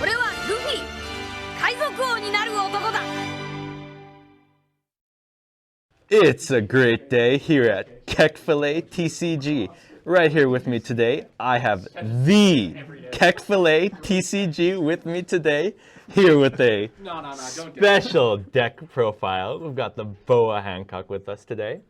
俺はルフィ、海賊王になる男だ。 It's a great day here at Kekfile TCG. Right here with me today, I have the Kekfile TCG with me today. Here with a special deck profile. We've got the Boa Hancock with us today.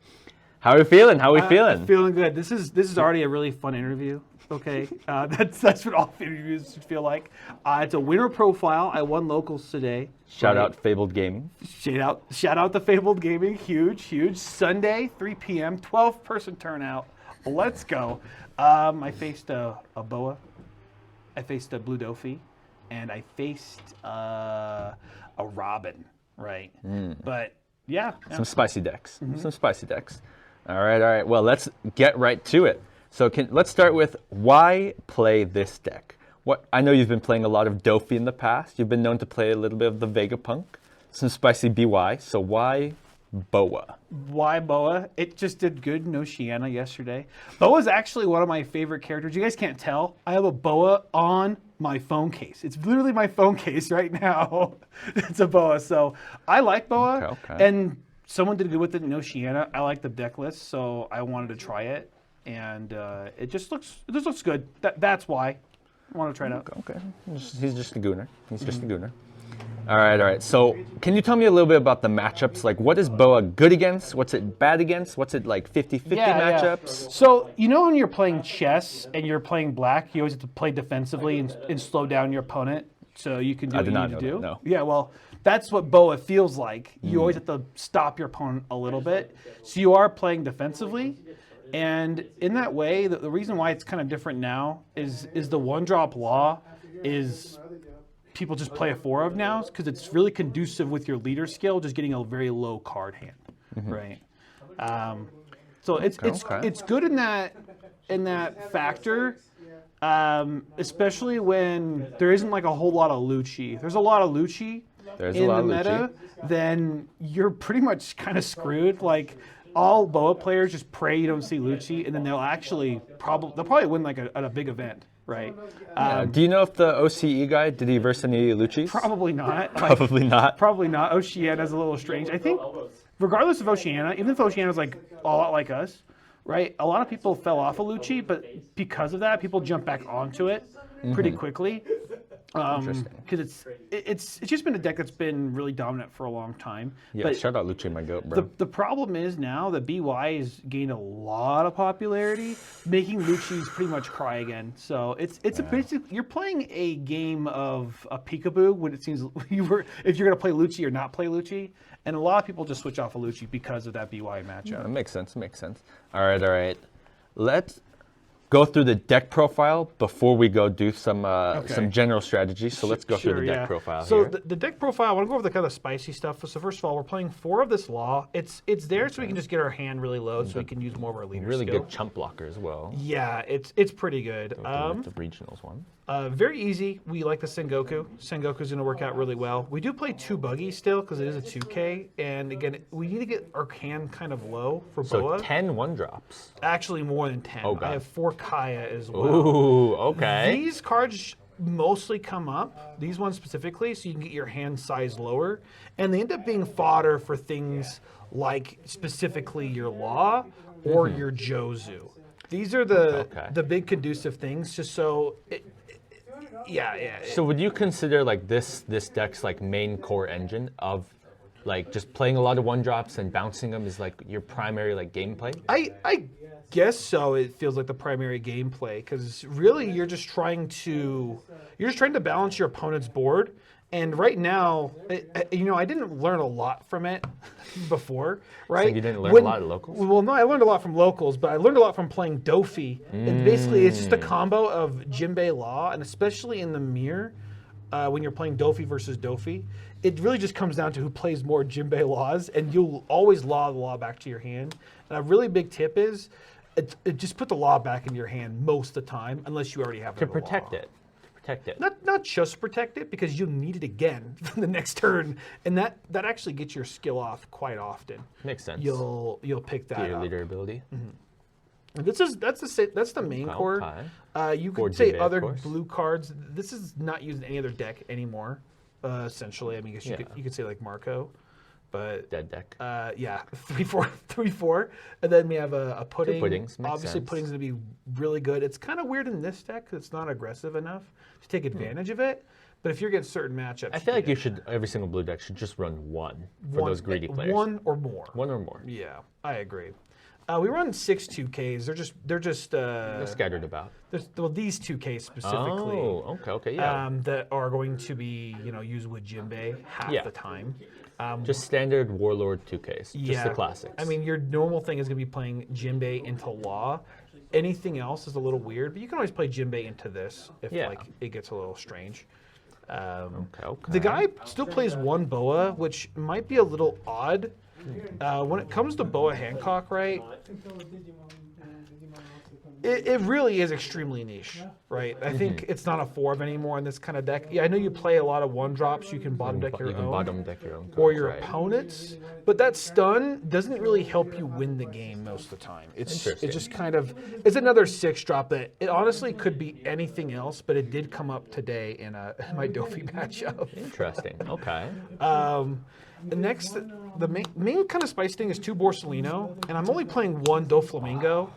How are we feeling? How are we feeling? I'm feeling good. This is already a really fun interview. Okay, that's what all interviews should feel like. It's a winner profile. I won locals today. Shout out Fabled Gaming. Shout out the Fabled Gaming. Huge. Sunday, 3 p.m. 12-person turnout. Let's go. I faced a Boa. I faced a Blue Dofi, and I faced a Robin. Right. But yeah. Some spicy decks. Some spicy decks. All right. Well, let's get right to it. So let's start with why play this deck? I know you've been playing a lot of Dofi in the past. You've been known to play a little bit of the Vegapunk, some spicy BY. So why Boa? Why Boa? It just did good in Oceania yesterday. Boa's actually one of my favorite characters. You guys can't tell. I have a Boa on my phone case. It's literally my phone case right now. It's a Boa. So I like Boa. Okay. And someone did good with it in Oceania. I like the deck list, so I wanted to try it. And it just looks good. That's why I want to try it out. Okay. He's just a gooner. He's just a gooner. All right. So can you tell me a little bit about the matchups? Like, what is Boa good against? What's it bad against? What's it like 50-50 matchups? So, you know when you're playing chess and you're playing black, you always have to play defensively and slow down your opponent so you can do what you need to do? No. Yeah, well, that's what Boa feels like. You always have to stop your opponent a little bit. So you are playing defensively. And in that way, the reason why it's kind of different now is the one-drop law is people just play a 4 of now because it's really conducive with your leader skill, just getting a very low card hand, right? So it's good in that factor, especially when there isn't like a whole lot of Lucci. If there's a lot of Lucci in the meta, then you're pretty much kind of screwed. Like, all Boa players just pray you don't see Lucci, and then they'll probably win like at a big event, right? Do you know if the OCE guy, did he verse any Luccis? Probably not. Probably not. Probably not. Oceania's a little strange. I think, regardless of Oceania, even if Oceania's like a lot like us, right? A lot of people fell off of Lucci, but because of that, people jump back onto it pretty quickly. Because it's just been a deck that's been really dominant for a long time. Yeah, but shout out Lucci, my goat, bro. The problem is now that BY has gained a lot of popularity, making Lucci's pretty much cry again. So it's a basic. You're playing a game of a peekaboo when it seems if you're gonna play Lucci or not play Lucci, and a lot of people just switch off of Lucci because of that BY matchup. Yeah, that makes sense. All right. Let's go through the deck profile before we go do some general strategies. So let's go through the deck profile so here. The deck profile, I want to go over the kind of spicy stuff. So first of all, we're playing 4 of this law. It's there so we can just get our hand really low so we can use more of our leader really skill. Good chump blocker as well. Yeah, it's pretty good. The regionals one. Very easy. We like the Sengoku. Sengoku's going to work out really well. We do play 2 Buggy still because it is a 2K. And again, we need to get our hand kind of low for Boa. So 10 1-drops. Actually more than 10. Oh, God. I have 4 Kaya as well. Ooh, okay. These cards mostly come up, these ones specifically, so you can get your hand size lower. And they end up being fodder for things like specifically your Law or your Jozu. These are the big conducive things, just so... Yeah. So would you consider like this deck's like main core engine of like just playing a lot of 1-drops and bouncing them is like your primary like gameplay? I guess so. It feels like the primary gameplay because really you're just trying to balance your opponent's board. And right now, I didn't learn a lot from it before, right? So you didn't learn a lot at locals? Well, no, I learned a lot from locals, but I learned a lot from playing Dofi. And basically, it's just a combo of Jinbe Law, and especially in the mirror, when you're playing Dofi versus Dofi, it really just comes down to who plays more Jinbe Laws, and you'll always law the law back to your hand. And a really big tip is, just put the law back in your hand most of the time, unless you already have to protect it. Not just protect it, because you'll need it again the next turn, and that actually gets your skill off quite often. Makes sense. You'll pick that your up. leader ability. That's the main cord. You could For say Jinbe, of other course. blue cards. This is not used in any other deck anymore. Essentially, I mean, I guess you could say like Marco, but Dead deck. yeah, 3/4, and then we have a pudding. Two puddings, makes Obviously, sense. pudding's gonna be really good. It's kind of weird in this deck because it's not aggressive enough to take advantage of it. But if you're getting certain matchups, I feel like every single blue deck should just run one for those greedy players. One or more. One or more. Yeah, I agree. We run 6 2Ks. They're just They're scattered about. well, these 2Ks specifically. Oh, okay, yeah. That are going to be used with Jinbe half the time. Just standard Warlord 2Ks. Just the classics. I mean, your normal thing is going to be playing Jinbe into Law. Anything else is a little weird, but you can always play Jinbe into this if like it gets a little strange. Okay. The guy still plays one Boa, which might be a little odd. When it comes to Boa Hancock, right? It really is extremely niche, right? I think it's not a 4 anymore in this kind of deck. Yeah, I know you play a lot of 1-drops. You can bottom deck your own. You can bottom deck your own. Or your opponent's, but that stun doesn't really help you win the game most of the time. It's just kind of, it's another 6-drop that it honestly could be anything else, but it did come up today in my Dofi matchup. Interesting. Okay. Next, the main kind of spice thing is 2 Borsalino, and I'm only playing 1 Doflamingo.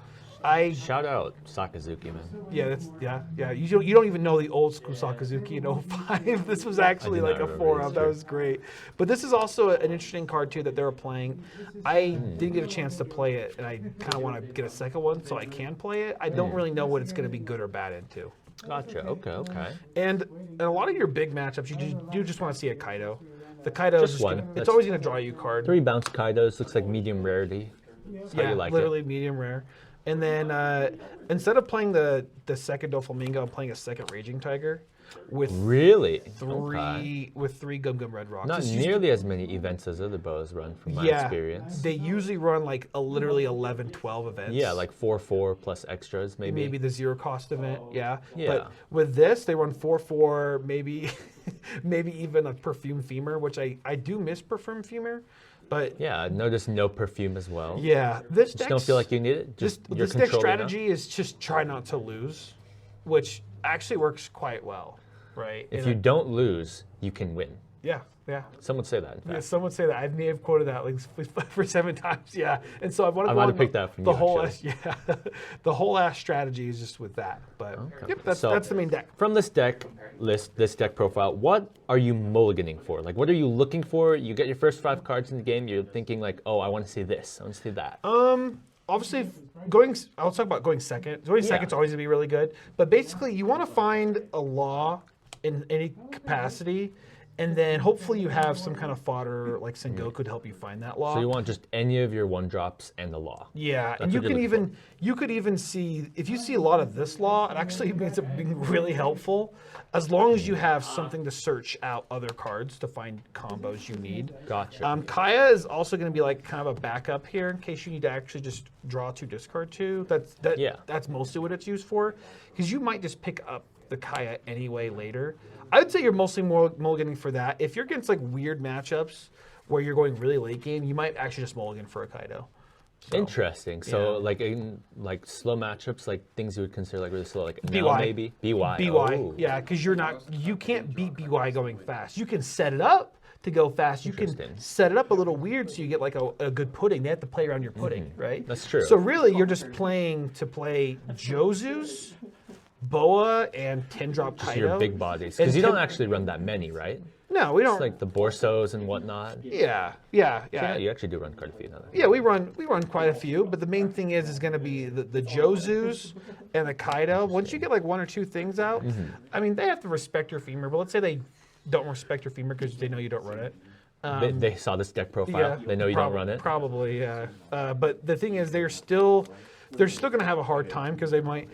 Shout out Sakazuki, man. Yeah. You don't even know the old school Sakazuki in 05. This was actually like a 4-up. That was great. But this is also an interesting card too that they were playing. I didn't get a chance to play it, and I kind of want to get a second one so I can play it. I don't really know what it's going to be good or bad into. Gotcha. Okay. And in a lot of your big matchups, you do just want to see a Kaido. The Kaido is Just one. It's always going to draw you a card. 3 bounce Kaidos. Looks like medium rarity. That's how you like literally it. medium rare. And then instead of playing the second Doflamingo, I'm playing a second Raging Tiger with Really? three Gum-Gum Red Rocs. Not nearly as many events as other bows run, from my experience. They usually run like literally 11, 12 events. Yeah, like 4/4 plus extras, maybe. Maybe the 0 cost event, yeah. Yeah. But with this, they run 4/4, maybe even a Perfume Femur, which I do miss Perfume Femur. But yeah, notice no perfume as well. Yeah, this Just don't feel like you need it. Just this deck strategy is just try not to lose, which actually works quite well, right? If you don't lose, you can win. Yeah. Some would say that. In fact. Yeah, some would say that. I may have quoted that like for 7 times. Yeah, and so I want to. I might have picked that from the you, whole. actually. The whole ass strategy is just with that. But yep, that's the main deck. From this deck list, this deck profile, what are you mulliganing for? Like, what are you looking for? You get your first 5 cards in the game. You're thinking like, oh, I want to see this. I want to see that. Obviously, I'll talk about going second. Going second's always gonna be really good. But basically, you want to find a law in any capacity. And then hopefully you have some kind of fodder like Sengoku to help you find that law. So you want just any of your 1-drops and the law. Yeah, and you could even see, if you see a lot of this law, it actually ends up being really helpful as long as you have something to search out other cards to find combos you need. Gotcha. Kaya is also going to be like kind of a backup here in case you need to actually just draw 2, discard 2. That's mostly what it's used for, because you might just pick up the Kaya anyway later. I would say you're mostly mulliganing for that. If you're against like weird matchups where you're going really late game, you might actually just mulligan for a Kaido. So, interesting. So like in like slow matchups, like things you would consider like really slow, like BY. now maybe BY. BY, yeah, because you can't beat BY going fast. You can set it up to go fast. You can set it up a little weird so you get like a good pudding. They have to play around your pudding, right? That's true. So really, you're just playing to play Jozu's, Boa, and 10-drop Kaido. Your big bodies, because you don't actually run that many, right? No, we don't. It's like the Borsos and whatnot. Yeah. You actually do run quite a few. Yeah, we run quite a few, but the main thing is going to be the Jozus and the Kaido. Once you get like 1 or 2 things out, I mean, they have to respect your femur, but let's say they don't respect your femur because they know you don't run it. They saw this deck profile. They know you don't run it. Probably, yeah. But the thing is, they're still going to have a hard time because they might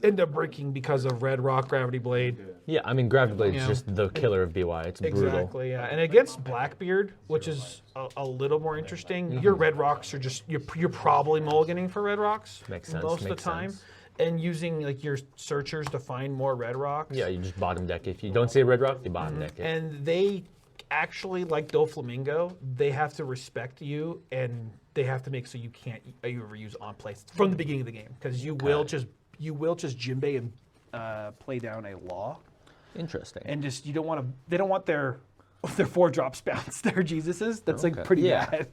end up breaking because of Red Roc, Gravity Blade. Yeah, I mean, Gravity Blade is just the killer of BY. It's brutal. Exactly, yeah. And against Blackbeard, which is a little more interesting, your Red Rocs are just, you're probably mulliganing for Red Rocs Makes sense. most of the time. And using like your searchers to find more Red Rocs. Yeah, you just bottom deck. If you don't see a Red Roc, you bottom deck it. And they actually, like Doflamingo, they have to respect you, and they have to make so you can't ever use on play from the beginning of the game, because you will just Jinbe and play down a Law. Interesting. And just they don't want their 4-drops bounced. Their Jesuses. That's like pretty bad.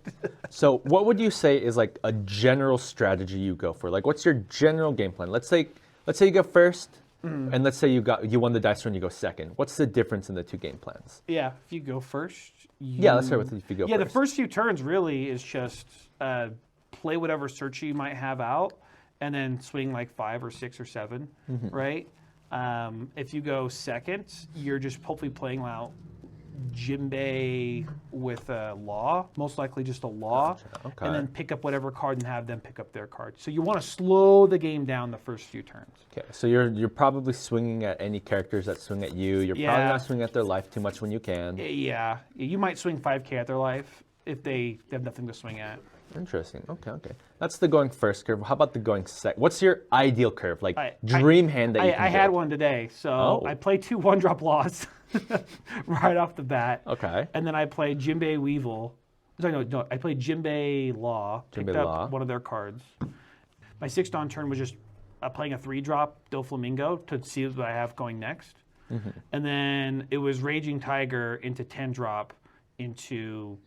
So what would you say is like a general strategy you go for? Like, what's your general game plan? Let's say you go first, and let's say you won the dice roll and you go second. What's the difference in the two game plans? Yeah, if you go first. Let's start with if you go first. Yeah, the first few turns really is just play whatever search you might have out, and then swing like 5 or 6 or 7, right? If you go second, you're just hopefully playing out Jinbe with a Law, most likely just a Law, and then pick up whatever card and have them pick up their card. So you want to slow the game down the first few turns. Okay, so you're probably swinging at any characters that swing at you. You're probably not swinging at their life too much when you can. Yeah, you might swing 5k at their life if they have nothing to swing at. Interesting. Okay. That's the going first curve. How about the going second? What's your ideal curve? Like dream hand that you can I had one today. So I played 2 1-drop Laws right off the bat. Okay. And then I played Jinbe Weevil. No, I played Jinbe Law. Picked up one of their cards. My 6th on turn was just playing a 3-drop Doflamingo to see what I have going next. And then it was Raging Tiger into 10-drop into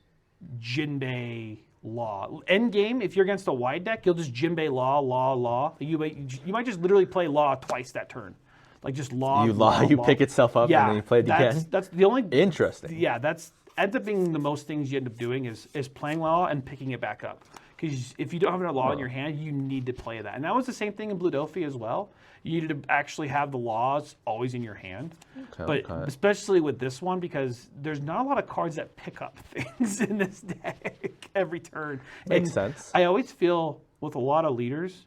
Jinbe Law. End game, if you're against a wide deck, you'll just Jinbe Law. You might just literally play Law twice that turn. Like just Law. You pick itself up and then you play it again. That's the only. Interesting. Yeah, that's ends up being the most things you end up doing is playing Law and picking it back up. Because if you don't have a Law in your hand, you need to play that. And that was the same thing in Blue Delphi as well. You needed to actually have the Laws always in your hand. But especially with this one, because there's not a lot of cards that pick up things in this deck every turn. Makes sense. I always feel with a lot of leaders,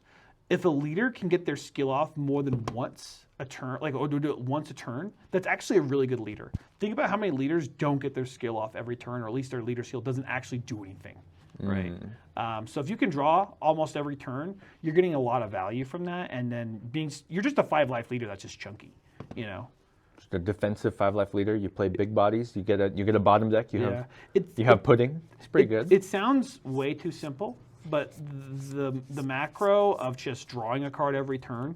if a leader can get their skill off more than once a turn, or do it once a turn, that's actually a really good leader. Think about how many leaders don't get their skill off every turn, or at least their leader skill doesn't actually do anything. Right. So if you can draw almost every turn, you're getting a lot of value from that, and then you're just a 5-life leader that's just chunky, Just a defensive 5-life leader. You play big bodies. You get a bottom deck. You have pudding. It's pretty good. It sounds way too simple, but the macro of just drawing a card every turn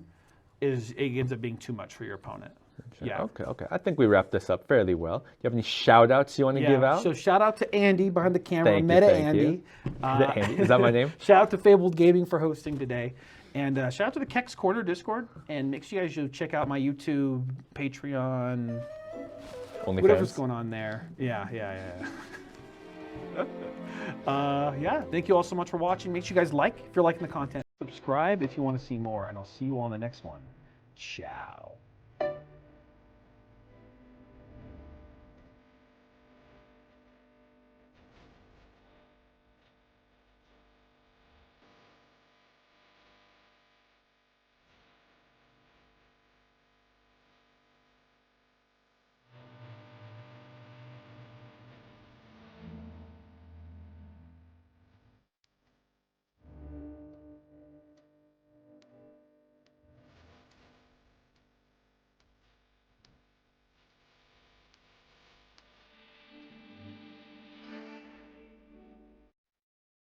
it ends up being too much for your opponent. Yeah. Okay. I think we wrapped this up fairly well. Do you have any shout-outs you want to give out? So shout out to Andy behind the camera, Andy. Is that my name? Shout out to Fabled Gaming for hosting today. And shout out to the Kex Corner Discord. And make sure you guys should check out my YouTube, Patreon, whatever's going on there. Yeah. Thank you all so much for watching. Make sure you guys if you're liking the content. Subscribe if you want to see more. And I'll see you all in the next one. Ciao.